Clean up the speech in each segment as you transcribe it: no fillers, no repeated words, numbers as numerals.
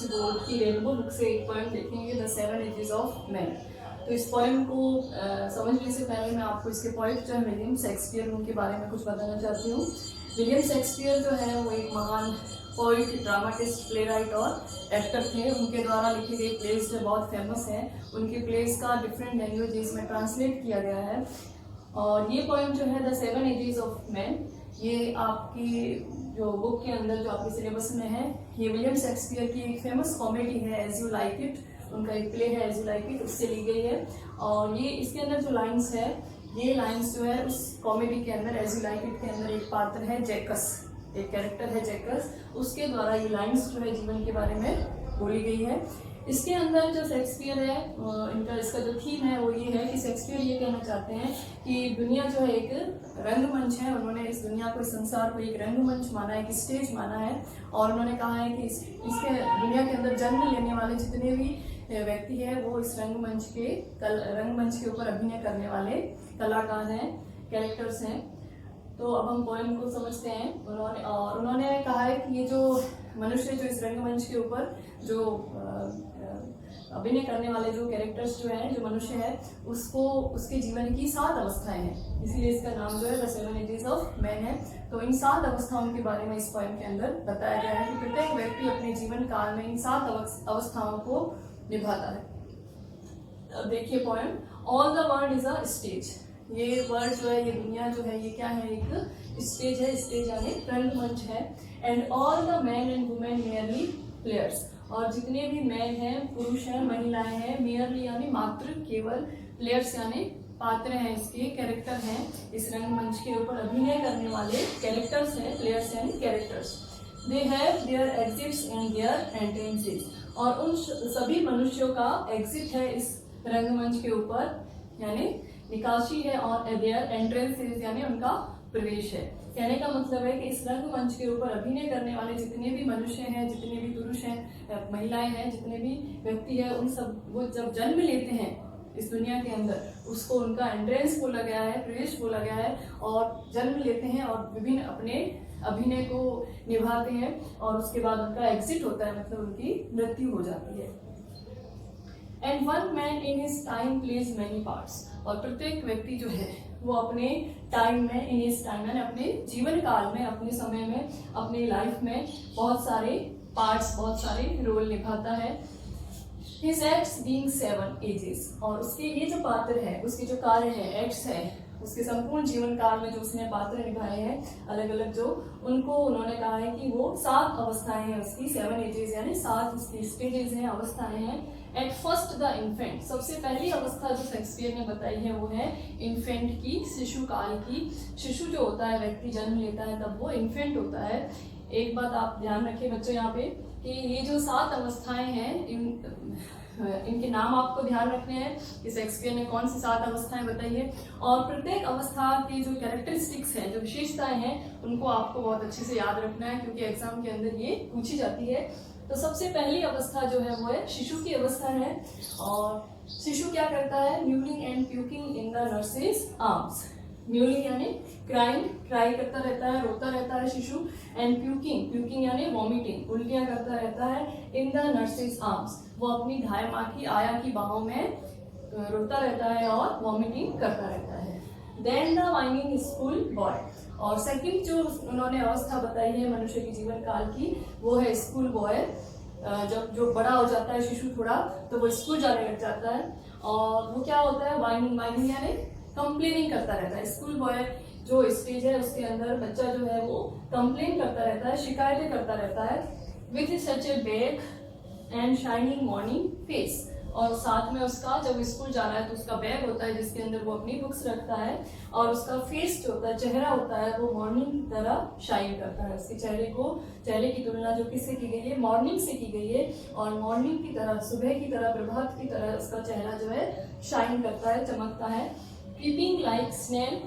Board की rainbow book से एक पोएम देखेंगे, द 7 एजेस ऑफ मैन। तो इस पोएम को समझने से पहले मैं आपको इसके पोइट जो है विलियम शेक्सपियर, उनके बारे में कुछ बताना चाहती हूँ। विलियम शेक्सपियर जो है वो एक महान पोइट, ड्रामाटिस्ट, प्ले राइट और एक्टर थे। उनके द्वारा लिखी गई प्लेस जो बहुत फेमस है, उनकी प्लेस का डिफरेंट लैंग्वेजेस में ट्रांसलेट किया गया है। और ये पोएम जो है द 7 एजेस ऑफ मैन, ये आपकी जो बुक के अंदर जो आपके सिलेबस में है, ये विलियम शेक्सपियर की एक फेमस कॉमेडी है एज यू लाइक इट, उनका एक प्ले है एज यू लाइक इट, उससे ली गई है। और ये इसके अंदर जो लाइंस है, ये लाइंस जो है उस कॉमेडी के अंदर एज यू लाइक इट के अंदर एक पात्र है जैकस, एक कैरेक्टर है जैकस, उसके द्वारा ये लाइंस जो है जीवन के बारे में बोली गई है। इसके अंदर जो शेक्सपियर है, इसका जो थीम है वो ये है कि शेक्सपियर ये कहना चाहते हैं कि दुनिया जो है एक रंगमंच है। उन्होंने इस दुनिया को, इस संसार को एक रंगमंच माना है, एक स्टेज माना है। और उन्होंने कहा है कि इसके दुनिया के अंदर जन्म लेने वाले जितने भी व्यक्ति है वो इस रंगमंच के ऊपर अभिनय करने वाले कलाकार हैं, कैरेक्टर्स हैं। तो अब हम पोएम को समझते हैं। उन्होंने कहा है कि ये जो मनुष्य जो इस रंगमंच के ऊपर जो अभिनय करने वाले जो कैरेक्टर्स जो हैं, जो मनुष्य है, उसको उसके जीवन की 7 अवस्थाएं हैं, इसीलिए इसका नाम जो है द 7 एजेस ऑफ मैन है। तो इन 7 अवस्थाओं के बारे में इस पोएम के अंदर बताया गया है कि प्रत्येक व्यक्ति अपने जीवन काल में इन 7 अवस्थाओं को निभाता है। अब देखिए poem, all the world is a stage. ये वर्ल्ड जो है, ये दुनिया जो है, ये क्या है, एक स्टेज है। स्टेज यानी रंगमंच है। And all the man and women merely players, और जितने भी मैन हैं, पुरुष हैं, महिलाएं हैं, मेयरली यानी मात्र, केवल, प्लेयर्स यानी पात्र हैं, इसके कैरेक्टर हैं, इस रंगमंच के ऊपर अभिनय करने वाले कैरेक्टर्स हैं, प्लेयर्स यानी characters. They have their exits and their entrances, और उन सभी मनुष्यों का एग्जिट है इस रंगमंच के ऊपर, यानी निकासी है, और देयर एंट्रेंसेस यानी उनका प्रवेश है। कहने का मतलब है कि इस रंगमंच के ऊपर अभिनय करने वाले जितने भी मनुष्य हैं, जितने भी पुरुष हैं, महिलाएं हैं, जितने भी व्यक्ति हैं, उन सब वो जब जन्म लेते हैं इस दुनिया के अंदर, उसको उनका एंट्रेंस बोला गया है, प्रवेश बोला गया है। और जन्म लेते हैं और विभिन्न अपने अभिनय को निभाते हैं, और उसके बाद उनका एग्जिट होता है, मतलब उनकी मृत्यु हो जाती है। And one man in his time plays many parts, और प्रत्येक व्यक्ति जो है वो अपने टाइम में, इन हिज टाइम यानी अपने जीवन काल में, अपने समय में, अपनी लाइफ में बहुत सारे पार्ट्स, बहुत सारे रोल निभाता है। हिज एक्ट्स बीइंग 7 एजेस, और उसके ये जो पात्र है, उसके जो कार्य है, एक्ट्स है, उसके संपूर्ण जीवन काल में जो उसने पात्र निभाए हैं अलग अलग, जो उनको उन्होंने कहा है कि वो 7 अवस्थाएं हैं उसकी, 7 एजेस यानी 7 उसकी स्टेजेस हैं, अवस्थाएं हैं। एट फर्स्ट द इन्फेंट, सबसे पहली अवस्था जो शेक्सपियर ने बताई है वो है इन्फेंट की, शिशु काल की। शिशु जो होता है, व्यक्ति जन्म लेता है तब वो इन्फेंट होता है। एक बात आप ध्यान रखिए बच्चों यहाँ पे कि ये जो 7 अवस्थाएं हैं, इनके नाम आपको ध्यान रखने हैं कि शेक्सपियर ने कौन सी 7 अवस्थाएं बताई है, और प्रत्येक अवस्था की जो कैरेक्टरिस्टिक्स हैं, जो विशेषताएं हैं, उनको आपको बहुत अच्छे से याद रखना है, क्योंकि एग्जाम के अंदर ये पूछी जाती है। तो सबसे पहली अवस्था जो है वो है शिशु की अवस्था है। और शिशु क्या करता है, mewling and puking in the nurses arms. Mewling यानी क्राइंग, ट्राई करता रहता है, रोता रहता है शिशु। एंड प्यूकिंग, प्यूकिंग यानी वॉमिटिंग, उल्टियां करता रहता है। इन द नर्सेस आर्म्स, वो अपनी धाय माँ की, आया की बाहों में रोता रहता है और वॉमिटिंग करता रहता है। Then the whining school boy, और सेकंड जो उन्होंने अवस्था बताई है मनुष्य के जीवन काल की, वो है स्कूल बॉय। जब जो बड़ा हो जाता है शिशु थोड़ा, तो वो स्कूल जाने लग जाता है, और वो क्या होता है, वाइनिंग, वाइनिंग यानी कंप्लेनिंग करता रहता है। स्कूल बॉय जो स्टेज है उसके अंदर बच्चा जो है वो कंप्लेन करता रहता है, शिकायतें करता रहता है। With such A bag and shining morning face, और साथ में उसका, जब स्कूल जा रहा है तो उसका बैग होता है जिसके अंदर वो अपनी बुक्स रखता है, और उसका फेस जो होता है, चेहरा होता है, वो मॉर्निंग की तरह शाइन करता है। उसके चेहरे की तुलना जो किससे की गई है, मॉर्निंग से की गई है, और मॉर्निंग की तरह, सुबह की तरह, प्रभात की तरह उसका चेहरा जो है शाइन करता है, चमकता है। Creeping like snail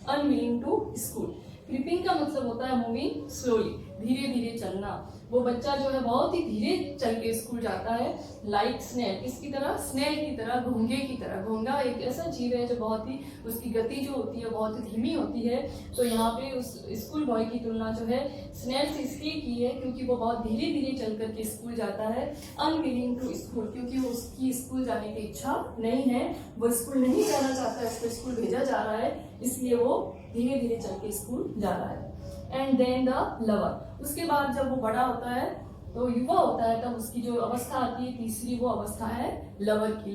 unwilling to school, creeping का मतलब होता है मूविंग स्लोली, धीरे धीरे चलना। वो बच्चा जो है बहुत ही धीरे चल के स्कूल जाता है, लाइक स्नेल, किसकी तरह, स्नेल की तरह, घोंघे की तरह। घोंघा एक ऐसा जीव है जो बहुत ही, उसकी गति जो होती है बहुत ही धीमी होती है। तो यहाँ पे उस स्कूल बॉय की तुलना जो है स्नेल से इसलिए की है क्योंकि वो बहुत धीरे धीरे चल करके स्कूल जाता है। अनविलिंग टू स्कूल, क्योंकि वो उसकी स्कूल जाने की इच्छा नहीं है, वो स्कूल नहीं जाना चाहता है, उसको स्कूल भेजा जा रहा है, इसलिए वो धीरे धीरे चल के स्कूल जा रहा है। एंड देन द लवर, उसके बाद जब वो बड़ा होता है तो युवा होता है, तब उसकी जो अवस्था आती है तीसरी, वो अवस्था है लवर की।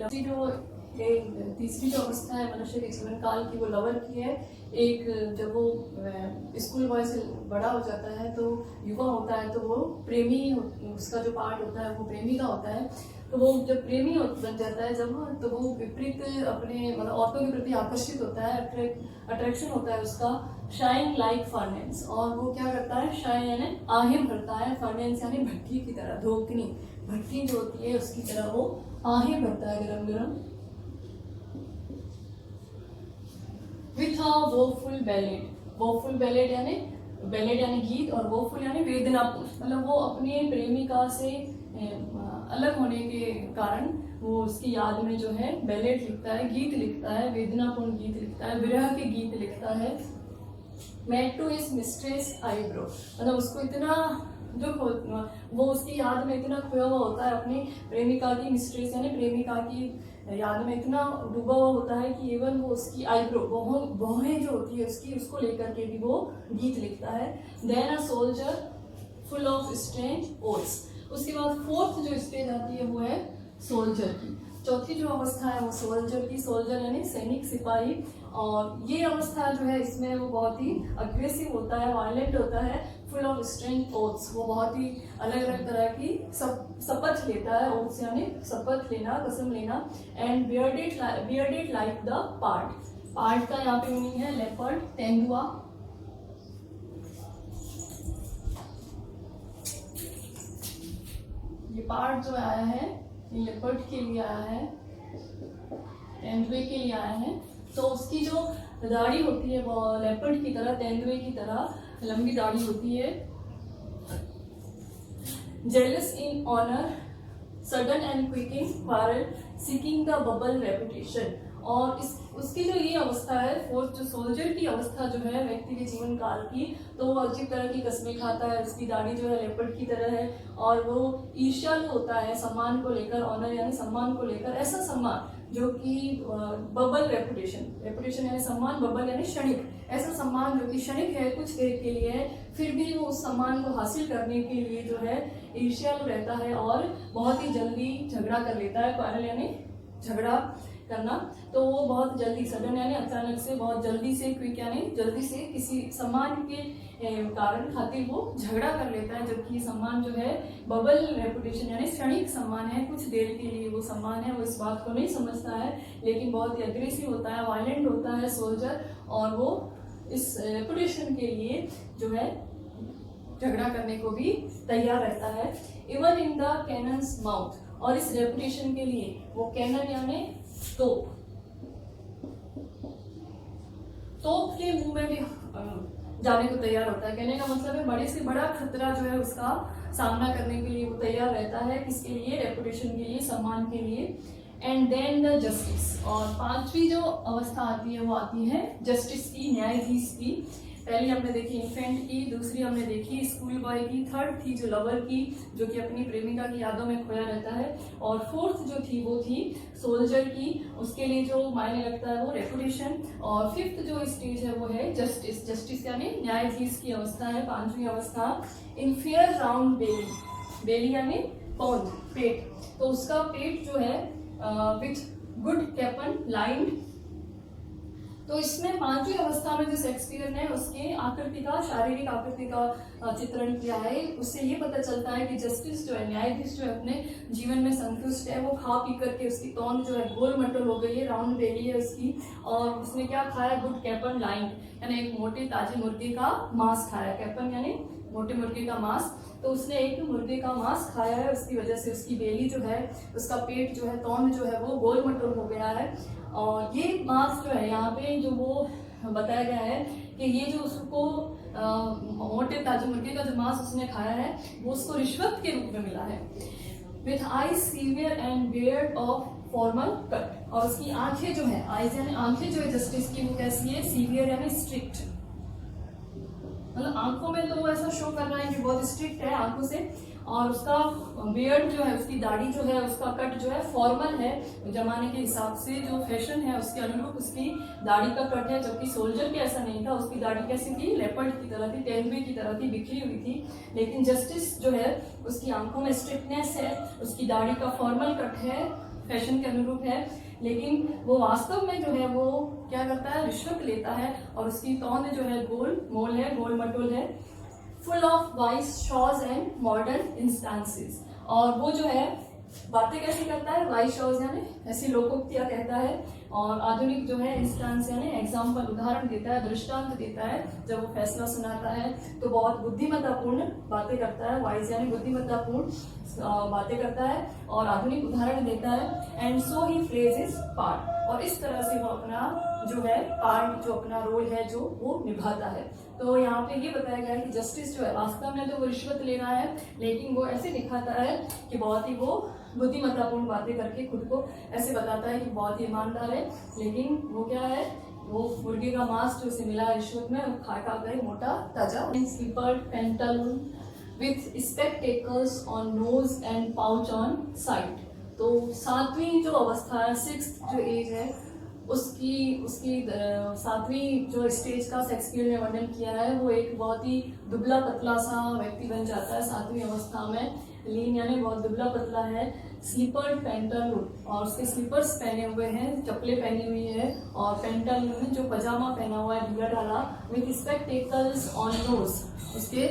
तीसरी जो अवस्था है मनुष्य के जीवन काल की, वो लवर की है। एक जब वो स्कूल बॉय से बड़ा हो जाता है तो युवा होता है, तो वो प्रेमी, उसका जो पार्ट होता है वो प्रेमी का होता है। तो वो जब प्रेमी बन जाता है जब, तो वो विपरीत अपने मतलब औरतों के प्रति आकर्षित होता है, अट्रैक्शन होता है उसका, शाइन लाइक फर्नेंस। और वो क्या करता है, शाइन यानी आहें भरता है, फर्नेंस यानी भट्टी की तरह, धोकनी, भट्टी जो होती है उसकी तरह वो आहें भरता है गरम गरम। With a woeful ballad, woeful ballad यानी, बैलेड यानी गीत, और वोफुल यानी वेदनापूर्ण, मतलब वो अपने प्रेमिका से अलग होने के कारण वो उसकी याद में जो है बैलेड लिखता है, गीत लिखता है, वेदनापूर्ण गीत लिखता है, विरह के गीत लिखता है। Made to his mistress eyebrow, मतलब उसको इतना दुख, वो उसकी याद में इतना खोया हुआ होता है अपनी प्रेमिका की, मिस्ट्रेस यानी प्रेमिका की याद में इतना डूबा हुआ होता है कि इवन वो उसकी आईब्रो, भौहें जो होती है उसकी, उसको लेकर के भी वो गीत लिखता है। Then a soldier full of strange oaths, उसके बाद फोर्थ जो स्टेज आती है वो है सोल्जर की। चौथी जो अवस्था है वो सोल्जर की, सोल्जर यानी सैनिक, सिपाही। और ये अवस्था जो है इसमें वो बहुत ही अग्रेसिव होता है, वायलेंट होता है, फुल ऑफ स्ट्रेंथ ओथ्स, वो बहुत ही अलग अलग तरह की शपथ लेता है, ओथ्स यानी शपथ लेना, कसम लेना। And bearded like the part, part का यहाँ पे मीनिंग है लेपर्ड, तेंदुआ। ये पार्ट जो आया है ये लेपर्ड के लिए आया है, तेंदुए के लिए आया है। तो उसकी जो दाढ़ी होती है वो लेपर्ड की तरह, तेंदुए की तरह लंबी दाढ़ी होती है। Jealous in honour, sudden and quick in quarrel, seeking the bubble reputation. और उसकी जो ये अवस्था है, फोर्थ जो सोल्जर की अवस्था जो है व्यक्ति के जीवन काल की, तो वो अजीब तरह की कस्में खाता है, उसकी दाढ़ी जो है लेपर्ड की तरह है, और वो ईर्ष्यालु होता है सम्मान को लेकर, ऑनर यानी सम्मान को लेकर, ऐसा सम्मान जो कि बबल रेपुटेशन, रेपुटेशन यानी सम्मान, बबल यानी क्षणिक, ऐसा सम्मान जो कि क्षणिक है, कुछ देर के लिए है, फिर भी वो उस सम्मान को हासिल करने के लिए जो है ईर्ष्यालु रहता है और बहुत ही जल्दी झगड़ा कर लेता है। क्वारल यानी झगड़ा करना, तो वो बहुत जल्दी, सडन यानी अचानक से, बहुत जल्दी से, क्विक यानी जल्दी से, किसी सम्मान के कारण खातिर वो झगड़ा कर लेता है, जबकि सम्मान जो है बबल रेपुटेशन यानी क्षणिक सम्मान है, कुछ देर के लिए वो सम्मान है, वो इस बात को नहीं समझता है, लेकिन बहुत ही अग्रेसिव होता है, वायलेंट होता है सोल्जर, और वो इस रेपुटेशन के लिए जो है झगड़ा करने को भी तैयार रहता है। Even in the cannons mouth, और इस रेपुटेशन के लिए वो कैनन यानी तोप के मुंह में भी जाने को तैयार होता है। कहने का मतलब है बड़े से बड़ा खतरा जो है उसका सामना करने के लिए वो तैयार रहता है, किसके लिए, रेपुटेशन के लिए, सम्मान के लिए। एंड देन द जस्टिस, और पांचवी जो अवस्था आती है वो आती है जस्टिस की, न्यायाधीश की। पहली हमने देखी इन्फेंट की, दूसरी हमने देखी स्कूल बॉय की, थर्ड थी जो लवर की, जो कि अपनी प्रेमिका की यादों में खोया रहता है, और फोर्थ जो थी वो थी सोल्जर की, उसके लिए जो मायने रखता है वो रेपुटेशन। और फिफ्थ जो स्टेज है वो है जस्टिस, जस्टिस यानी न्यायाधीश की अवस्था है, पांचवी अवस्था। इन फेयर राउंड बेली, बेली यानी पौंध, पेट, तो उसका पेट जो है विथ गुड कैपन लाइंड। तो इसमें पांचवी अवस्था में जो शेक्सपियर ने उसके आकृति का, शारीरिक आकृति का चित्रण किया है, उससे ये पता चलता है कि जस्टिस जो है, न्यायाधीश जो है, अपने जीवन में संतुष्ट है। वो खा पी करके उसकी तौन जो है गोल मटोल हो गई है, राउंड बेली है उसकी, और उसने क्या खाया, गुड कैपन लाइन यानी एक मोटे ताजे मुर्गे का मांस खाया, कैपन यानी मोटे मुर्गे का मांस, तो उसने एक मुर्गे का मांस खाया है, उसकी वजह से उसकी बेली जो है, उसका पेट जो है, तौन जो है वो गोल मटोल हो गया है। और ये मांस जो है यहाँ पे जो वो बताया गया है कि ये जो उसको मोटे ताजे मुर्गे का जो मांस उसने खाया है वो उसको रिश्वत के रूप में मिला है। With eyes severe and beard of formal cut, और उसकी आंखें जो है, आईज यानी आंखें जो है जस्टिस की, वो कैसी है, सीवियर यानी स्ट्रिक्ट, मतलब आंखों में तो वो ऐसा शो कर रहा है कि बहुत स्ट्रिक्ट है आंखों से, और उसका बियर्ड जो है, उसकी दाढ़ी जो है, उसका कट जो है फॉर्मल है, जमाने के हिसाब से जो फैशन है उसके अनुरूप उसकी दाढ़ी का कट है। जबकि सोल्जर के ऐसा नहीं था, उसकी दाढ़ी कैसी थी, लेपर्ड की तरह थी, तेंदुए की तरह थी, बिखरी हुई थी। लेकिन जस्टिस जो है उसकी आंखों में स्ट्रिक्टनेस है, उसकी दाढ़ी का फॉर्मल कट है, फैशन के अनुरूप है, लेकिन वो वास्तव में जो है वो क्या करता है, रिश्वत लेता है, और उसकी तौंद जो है गोल मोल है, गोल मटोल है, full of vice shows and modern instances. और वो जो है बातें कैसे करता है, वाइस शॉज यानी ऐसी लोकोक्तियां कहता है, और आधुनिक जो है इंस्टांस यानी एग्जाम्पल, उदाहरण देता है, दृष्टांत देता है। जब वो फैसला सुनाता है तो बहुत बुद्धिमत्तापूर्ण बातें करता है, वाइस यानी बुद्धिमत्तापूर्ण बातें करता है, और आधुनिक उदाहरण देता है। And so he plays his part, और इस तरह से वो अपना जो है पार्ट, जो अपना रोल है जो वो निभाता है। तो यहाँ पे ये बताया गया है कि जस्टिस जो है वास्तव में तो वो रिश्वत ले रहा है, लेकिन वो ऐसे दिखाता है कि बहुत ही वो बुद्धिमत्तापूर्ण बातें करके खुद को ऐसे बताता है कि बहुत ही ईमानदार है, लेकिन वो क्या है, वो मुर्गे का मांस जो उसे मिला रिश्वत में खा खा कर मोटा ताजा। Slipper pantaloon with spectacles on nose and pouch on side. तो 7वीं जो अवस्था है, 6th जो एज है, उसकी 7वीं जो स्टेज का शेक्सपियर ने वर्णन किया है, वो एक बहुत ही दुबला पतला सा व्यक्ति बन जाता है 7वीं अवस्था में। लीन यानी बहुत दुबला पतला है, स्लीपर पेंटालून, और उसके स्लीपर्स पहने हुए हैं, चप्पलें पहनी हुई है, और पेंटालून जो पजामा पहना हुआ है ढीला ढाला, विथ स्पेक्टेकल्स ऑन नोज, उसके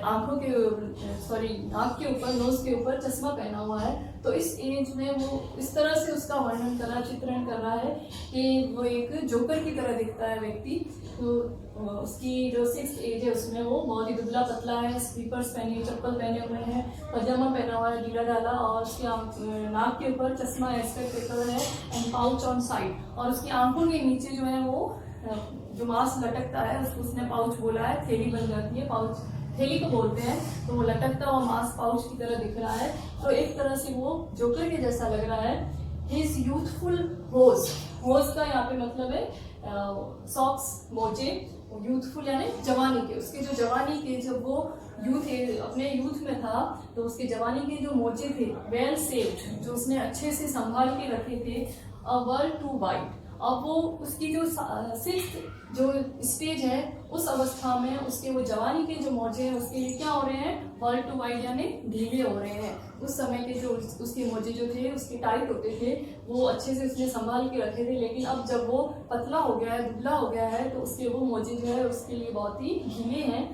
आंखों के नाक के ऊपर, नोज के ऊपर चश्मा पहना हुआ है। तो इस एज में वो इस तरह से उसका वर्णन कर रहा है, चित्रण कर रहा है कि वो एक जोकर की तरह दिखता है व्यक्ति। तो उसकी जो 6th एज है उसमें वो बहुत ही दुबला पतला है, स्लीपर्स पहने हुए, चप्पल पहने हुए हैं, पजामा पहना हुआ है ढीला ढाला, और उसके नाक के ऊपर चश्मा स्पेक्टेकल है, एंड पाउच ऑन साइड, और उसकी आंखों के नीचे जो है वो जो मांस लटकता है उसको उसने पाउच बोला है, थैली बन जाती है, पाउच थैली को बोलते हैं। तो वो लटकता हुआ मांस पाउच की तरह दिख रहा है। तो एक तरह से वो जोकर के जैसा लग रहा है। हिज यूथफुल होज, होज का यहाँ पे मतलब है सॉक्स, मोजे, यूथफुल यानी जवानी के, उसके जो जवानी के, जब वो अपने यूथ में था तो उसके जवानी के जो मोजे थे, वेल सेव्ड, जो उसने अच्छे से संभाल के रखे थे, अ वर्ल्ड टू वाइड। अब वो उसकी जो 6th जो स्टेज है उस अवस्था में उसके वो जवानी के जो मोजे हैं उसके लिए क्या हो रहे हैं, वर्ल्ड टू वाइड यानी ढीले हो रहे हैं। उस समय के जो उसके मोजे जो थे उसके टाइट होते थे, वो अच्छे से उसने संभाल के रखे थे, लेकिन अब जब वो पतला हो गया है, दुबला हो गया है, तो उसके वो मोजे जो है उसके लिए बहुत ही ढीले हैं।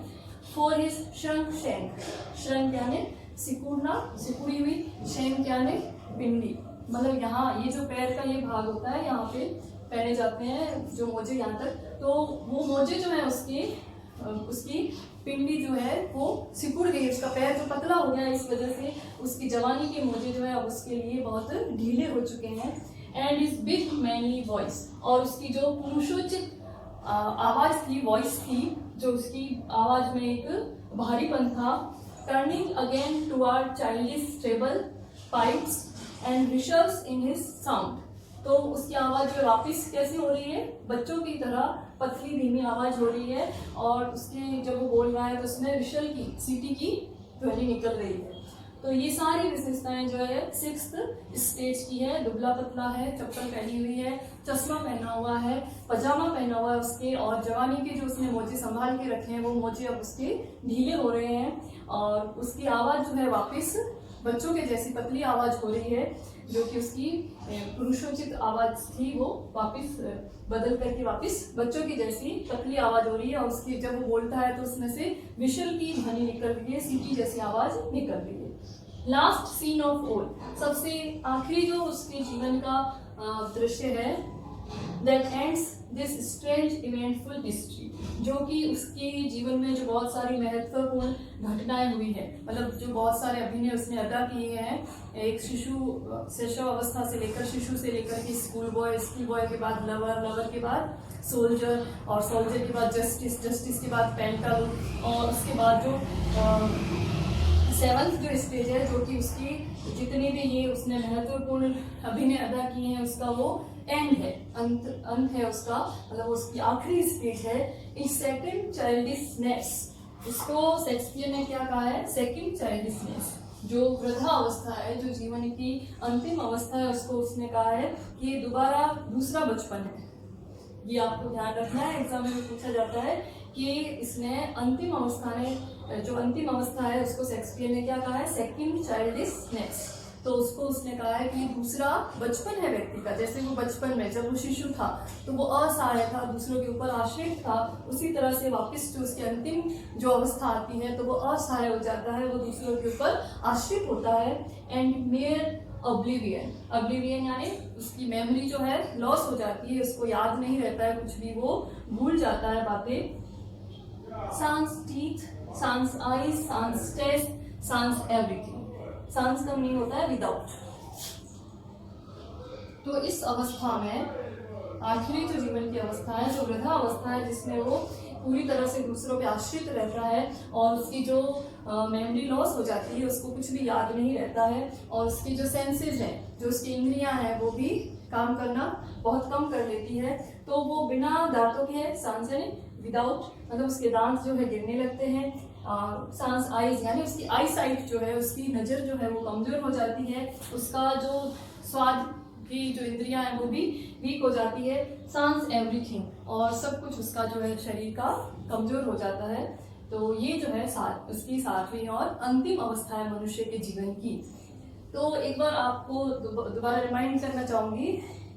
For his shrunk shank, shrunk यानी सिकुड़ना, सिकुड़ी हुई, शैंक यानी पिंडी, मतलब यहाँ ये जो पैर का ये भाग होता है यहाँ पे पहने जाते हैं जो मोजे यहाँ तक, तो वो मोजे जो है उसकी पिंडी जो है वो सिकुड़ गई, उसका पैर जो पतला हो गया है, इस वजह से उसकी जवानी के मोजे जो है अब उसके लिए बहुत ढीले हो चुके हैं। And is big manly voice, और उसकी जो पुरुषोचित आवाज थी, वॉइस थी, जो उसकी आवाज में एक भारीपन था। Turning again toward childish treble pipes and whistles in his sound, तो उसकी आवाज जो वापिस कैसी हो रही है, बच्चों की तरह पतली धीमी आवाज हो रही है, और उसके जब वो बोल रहा है तो उसमें विशल की, सीटी की ध्वनि निकल रही है। तो ये सारी विशेषताएं जो है 6th स्टेज की है। दुबला पतला है, चप्पल पहनी हुई है, चश्मा पहना हुआ है, पजामा पहना हुआ है उसके, और जवानी के जो उसने मोजे संभाल के रखे हैं वो मोजे अब उसके ढीले हो रहे हैं, और उसकी आवाज जो है वापस बच्चों के जैसी पतली आवाज हो रही है, जो कि उसकी पुरुषोचित आवाज थी वो वापस बदल करके वापस बच्चों की जैसी पतली आवाज हो रही है, और उसकी जब वो बोलता है तो उसमें से विशल की ध्वनि निकल रही है, सीटी जैसी आवाज निकल रही है। लास्ट सीन ऑफ ऑल, सबसे आखिरी जो उसके जीवन का दृश्य है, that ends this strange eventful history, जो कि उसके जीवन में जो बहुत सारी महत्वपूर्ण घटनाएं हुई है, मतलब जो बहुत सारे अभिनय उसने अदा किए हैं, एक शैशव अवस्था से लेकर के स्कूल बॉय के बाद लवर के बाद सोल्जर, और सोल्जर के बाद जस्टिस के बाद पेंटल, और उसके बाद जो 7th जो स्टेज है, जो कि उसकी जितने भी ये उसने महत्वपूर्ण अभिनय अदा किए हैं उसका वो एंड है, अंत है उसका, मतलब उसकी आखिरी स्टेज है। इस सेकंड चाइल्डिशनेस, इसको शेक्सपियर ने क्या कहा है, सेकंड चाइल्डिशनेस, जो वृद्धा अवस्था है, जो जीवन की अंतिम अवस्था है, उसको उसने कहा है कि ये दोबारा दूसरा बचपन है। ये आपको ध्यान रखना है, एग्जाम में पूछा जाता है कि इसने अंतिम अवस्था है उसको शेक्सपियर ने क्या कहा है, सेकंड चाइल्डिशनेस। तो उसको उसने कहा है कि दूसरा बचपन है व्यक्ति का, जैसे वो बचपन में जब वो शिशु था तो वो असहाय था, दूसरों के ऊपर आश्रित था, उसी तरह से वापस जो उसकी अंतिम जो अवस्था आती है तो वो असहाय हो जाता है, वो दूसरों के ऊपर आश्रित होता है। एंड मेयर ऑब्लिवियन यानी उसकी मेमोरी जो है लॉस हो जाती है, उसको याद नहीं रहता है कुछ भी, वो भूल जाता है बातें। sans teeth, sans eyes, sans taste, sans everything। sans का मीनिंग होता है विदाउट। तो इस अवस्था में आखिरी जो जीवन की अवस्था है, जो वृद्धा अवस्था है, जिसमें वो पूरी तरह से दूसरों पे आश्रित रहता है और उसकी जो मेमोरी लॉस हो जाती है, उसको कुछ भी याद नहीं रहता है, और उसकी जो सेंसेस हैं, जो उसकी इंद्रियां हैं, वो भी काम करना बहुत कम कर लेती है। तो वो बिना दांतों के है, सांस यानी विदाउट, मतलब उसके दांत जो है गिरने लगते हैं। सांस आईज यानी उसकी आई साइट जो है, उसकी नज़र जो है वो कमजोर हो जाती है, उसका जो स्वाद की जो इंद्रियां हैं वो भी वीक हो जाती है। सांस एवरीथिंग, और सब कुछ उसका जो है शरीर का कमजोर हो जाता है। तो ये जो है उसकी 7वीं और अंतिम अवस्था है मनुष्य के जीवन की। तो एक बार आपको दोबारा रिमाइंड करना चाहूंगी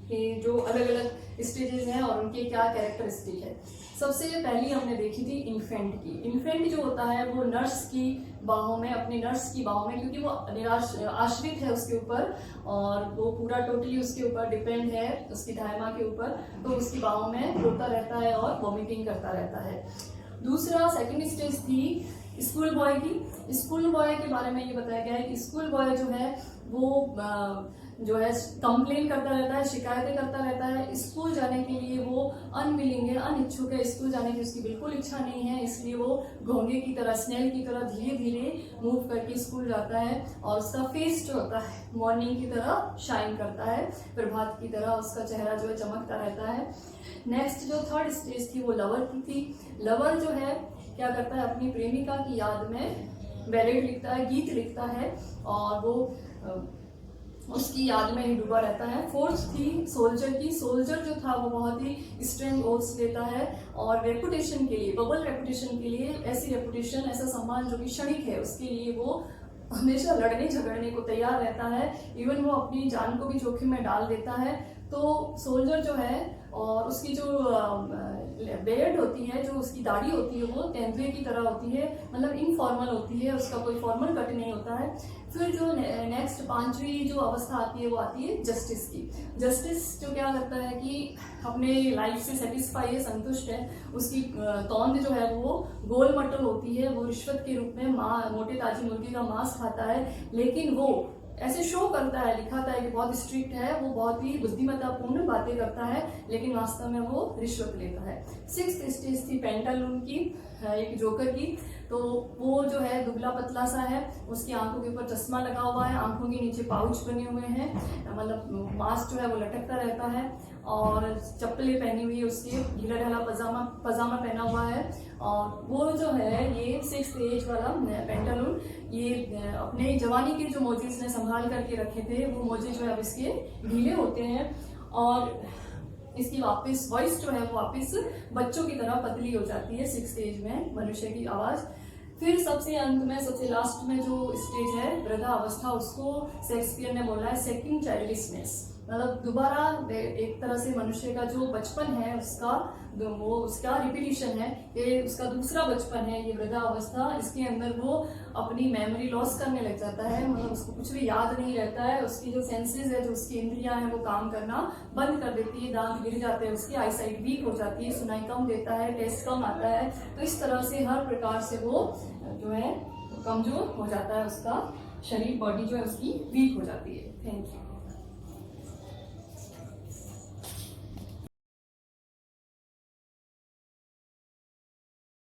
कि जो अलग अलग स्टेजेस हैं और उनके क्या कैरेक्टरिस्टिक है। सबसे पहली हमने देखी थी इन्फेंट की। इन्फेंट जो होता है वो नर्स की बाहों में, अपनी नर्स की बाहों में, क्योंकि वो आश्रित है उसके ऊपर और वो पूरा टोटली उसके ऊपर डिपेंड है, उसकी दाई माँ के ऊपर, तो उसकी बाहों में रोता रहता है और वॉमिटिंग करता रहता है। दूसरा सेकंड स्टेज थी स्कूल बॉय की। स्कूल बॉय के बारे में ये बताया गया है कि स्कूल बॉय जो है वो जो है कंप्लेन करता रहता है, शिकायतें करता रहता है। स्कूल जाने के लिए वो अनविलिंग है, अनिच्छुक है, स्कूल जाने की उसकी बिल्कुल इच्छा नहीं है, इसलिए वो घोंघे की तरह, स्नेल की तरह धीरे धीरे मूव करके स्कूल जाता है और उसका फेस जो होता है मॉर्निंग की तरह शाइन करता है, प्रभात की तरह उसका चेहरा जो है चमकता रहता है। नेक्स्ट जो थर्ड स्टेज थी वो लवर की थी। लवर जो है क्या करता है, अपनी प्रेमिका की याद में बैलेड लिखता है, गीत लिखता है और वो उसकी याद में ही डूबा रहता है। फोर्थ थी सोल्जर की। सोल्जर जो था वो बहुत ही स्ट्रेंथ ओथ्स लेता है और रेपुटेशन के लिए, बबल रेपुटेशन के लिए, ऐसी रेपुटेशन, ऐसा सम्मान जो कि क्षणिक है, उसके लिए वो हमेशा लड़ने झगड़ने को तैयार रहता है। इवन वो अपनी जान को भी जोखिम में डाल देता है। तो सोल्जर जो है और उसकी जो बेयर्ड होती है, जो उसकी दाढ़ी होती है, वो तेंदुए की तरह होती है, मतलब इनफॉर्मल होती है, उसका कोई फॉर्मल कट नहीं होता है। फिर जो नेक्स्ट 5वीं जो अवस्था आती है वो आती है जस्टिस की। जस्टिस जो क्या करता है कि अपने लाइफ से सेटिस्फाई है, संतुष्ट है, उसकी तौंद जो है वो गोल मटल होती है, वो रिश्वत के रूप में मोटे ताजी मुर्गी का मांस खाता है, लेकिन वो ऐसे शो करता है, दिखाता है कि बहुत स्ट्रिक्ट है, वो बहुत ही बुद्धिमत्तापूर्ण बातें करता है, लेकिन वास्तव में वो रिश्वत लेता है। 6th स्टेज थी पेंटालून की, एक जोकर की। तो वो जो है दुबला पतला सा है, उसकी आंखों के ऊपर चश्मा लगा हुआ है, आंखों के नीचे पाउच बने हुए हैं, मतलब मास्क जो है वो लटकता रहता है और चप्पलें पहनी हुई है, उसकी ढीला ढाला पजामा पहना हुआ है। और वो जो है ये 6th एज वाला पेंटालून, ये अपने जवानी के जो मोजे इसने संभाल करके रखे थे, वो मोजे जो है अब इसके ढीले होते हैं और इसकी वापस वॉइस जो है वो वापस बच्चों की तरह पतली हो जाती है 6th एज में मनुष्य की आवाज़। फिर सबसे अंत में, सबसे लास्ट में जो स्टेज है वृद्धा अवस्था, उसको शेक्सपियर ने बोला है सेकंड चाइल्डिशनेस। मतलब दोबारा एक तरह से मनुष्य का जो बचपन है उसका रिपीटिशन है, ये उसका दूसरा बचपन है, ये वृद्धावस्था। इसके अंदर वो अपनी मेमोरी लॉस करने लग जाता है, मतलब उसको कुछ भी याद नहीं रहता है, उसकी जो सेंसेस है, जो उसकी इंद्रियां हैं, वो काम करना बंद कर देती है, दांत गिर जाते हैं, उसकी आई साइट वीक हो जाती है, सुनाई कम देता है, टेस्ट कम आता है। तो इस तरह से हर प्रकार से वो जो है कमजोर हो जाता है, उसका शरीर बॉडी जो है उसकी वीक हो जाती है। Thank you.